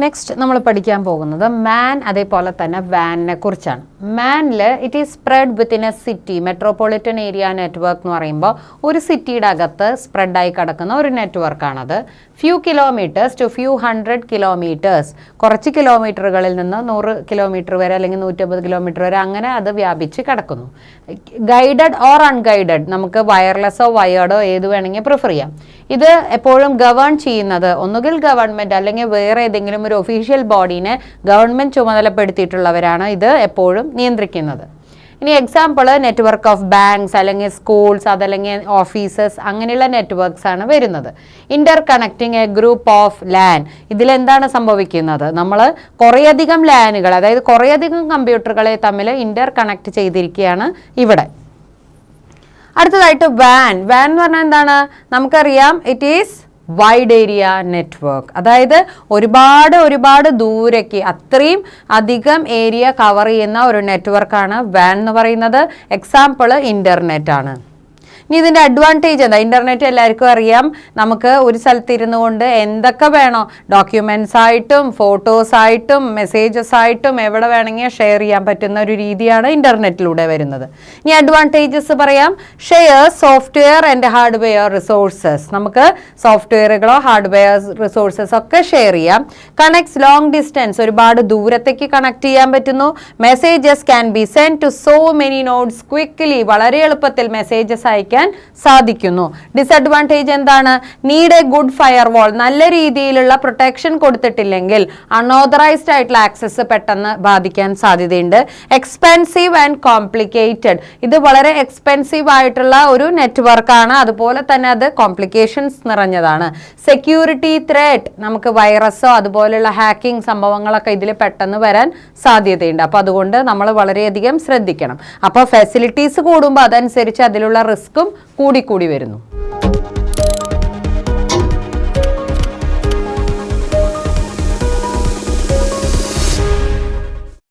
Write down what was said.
Next നമ്മൾ പഠിക്കാൻ പോകുന്നത് മാൻ അതേപോലെ തന്നെ വാനിനെ കുറിച്ചാണ്. മാനിൽ it is spread within a city, metropolitan area network എന്ന് പറയുമ്പോൾ ഒരു സിറ്റിയുടെ അകത്ത് സ്പ്രെഡായി കിടക്കുന്ന ഒരു നെറ്റ്വർക്കാണത്. Few kilometres to few hundred kilometres, കുറച്ച് കിലോമീറ്ററുകളിൽ നിന്ന് 100 കിലോമീറ്റർ വരെ അല്ലെങ്കിൽ 150 കിലോമീറ്റർ വരെ അങ്ങനെ അത് വ്യാപിച്ച് കിടക്കുന്നു. ഗൈഡഡ് ഓർ അൺഗൈഡഡ്, നമുക്ക് വയർലെസ്സോ വയേർഡോ ഏത് വേണമെങ്കിൽ പ്രിഫർ ചെയ്യാം. ഇത് എപ്പോഴും ഗവേൺ ചെയ്യുന്നത് ഒന്നുകിൽ ഗവൺമെൻറ് അല്ലെങ്കിൽ വേറെ ഏതെങ്കിലും ഒരു ഒഫീഷ്യൽ ബോഡീനെ ഗവൺമെൻറ് ചുമതലപ്പെടുത്തിയിട്ടുള്ളവരാണ് ഇത് എപ്പോഴും നിയന്ത്രിക്കുന്നത്. ഇനി എക്സാമ്പിൾ നെറ്റ്വർക്ക് ഓഫ് ബാങ്ക്സ് അല്ലെങ്കിൽ സ്കൂൾസ്, അതല്ലെങ്കിൽ ഓഫീസസ്, അങ്ങനെയുള്ള നെറ്റ്വർക്ക്സ് ആണ് വരുന്നത്. Interconnecting a group of LAN, ഇതിലെന്താണ് സംഭവിക്കുന്നത്? നമ്മൾ കുറേയധികം ലാനുകൾ, അതായത് കുറേയധികം കമ്പ്യൂട്ടറുകളെ തമ്മിൽ ഇന്റർ കണക്ട് ചെയ്തിരിക്കുകയാണ് ഇവിടെ. അടുത്തതായിട്ട് വാൻ. വാൻ എന്ന് പറഞ്ഞാൽ എന്താണ്? നമുക്കറിയാം it is wide area network, അതായത് ഒരുപാട് ദൂരേക്ക് അത്രയും അധികം ഏരിയ കവർ ചെയ്യുന്ന ഒരു നെറ്റ്വർക്കാണ് വാൻ എന്ന് പറയുന്നത്. എക്സാമ്പിൾ ഇൻ്റർനെറ്റ് ആണ്. ഇനി ഇതിൻ്റെ അഡ്വാൻറ്റേജ് എന്താ? ഇൻ്റർനെറ്റ് എല്ലാവർക്കും അറിയാം, നമുക്ക് ഒരു സ്ഥലത്ത് ഇരുന്നു കൊണ്ട് എന്തൊക്കെ വേണോ, ഡോക്യുമെൻറ്റ്സ് ആയിട്ടും ഫോട്ടോസ് ആയിട്ടും മെസ്സേജസ് ആയിട്ടും എവിടെ വേണമെങ്കിൽ ഷെയർ ചെയ്യാൻ പറ്റുന്ന ഒരു രീതിയാണ് ഇൻ്റർനെറ്റിലൂടെ വരുന്നത്. ഇനി അഡ്വാൻറ്റേജസ് പറയാം. Share software and hardware resources, നമുക്ക് സോഫ്റ്റ്വെയറുകളോ ഹാർഡ്വെയർ റിസോഴ്സസ് ഒക്കെ ഷെയർ ചെയ്യാം. കണക്ട്സ് ലോങ് ഡിസ്റ്റൻസ്, ഒരുപാട് ദൂരത്തേക്ക് കണക്ട് ചെയ്യാൻ പറ്റുന്നു. Messages can be send to so many nodes quickly, വളരെ എളുപ്പത്തിൽ മെസ്സേജസ് അയക്കാൻ സാധിക്കുന്നു. ഡിസഡ്വാൻറ്റേജ് എന്താണ്? Need a good firewall, നല്ല രീതിയിലുള്ള പ്രൊട്ടക്ഷൻ കൊടുത്തിട്ടില്ലെങ്കിൽ അൺഓതറൈസ്ഡ് ആയിട്ടുള്ള ആക്സസ് പെട്ടെന്ന് ബാധിക്കാൻ സാധ്യതയുണ്ട്. എക്സ്പെൻസീവ് ആൻഡ് കോംപ്ലിക്കേറ്റഡ്, ഇത് വളരെ എക്സ്പെൻസീവ് ആയിട്ടുള്ള ഒരു നെറ്റ്വർക്കാണ്, അതുപോലെ തന്നെ അത് കോംപ്ലിക്കേഷൻസ് നിറഞ്ഞതാണ്. സെക്യൂരിറ്റി ത്രെറ്റ്, നമുക്ക് വൈറസോ അതുപോലെയുള്ള ഹാക്കിംഗ് സംഭവങ്ങളൊക്കെ ഇതിൽ പെട്ടെന്ന് വരാൻ സാധ്യതയുണ്ട്. അപ്പോൾ അതുകൊണ്ട് നമ്മൾ വളരെയധികം ശ്രദ്ധിക്കണം. അപ്പോൾ ഫെസിലിറ്റീസ് കൂടുമ്പോൾ അതനുസരിച്ച് അതിലുള്ള റിസ്ക്കും കൂടിക്കൂടി വരുന്നു.